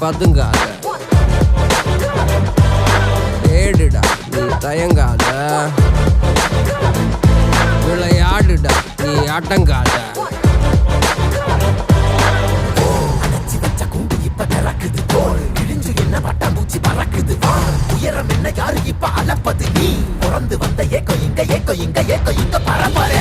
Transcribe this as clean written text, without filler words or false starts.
பதுங்காத, தேடுடா நீ தயங்காத, விளையாடுடா நீ அடங்காத. உயரம் என்ன யாரு இப்ப அளப்பது நீ பிறந்து வந்த ஏக்கோ இங்க பரம்பரை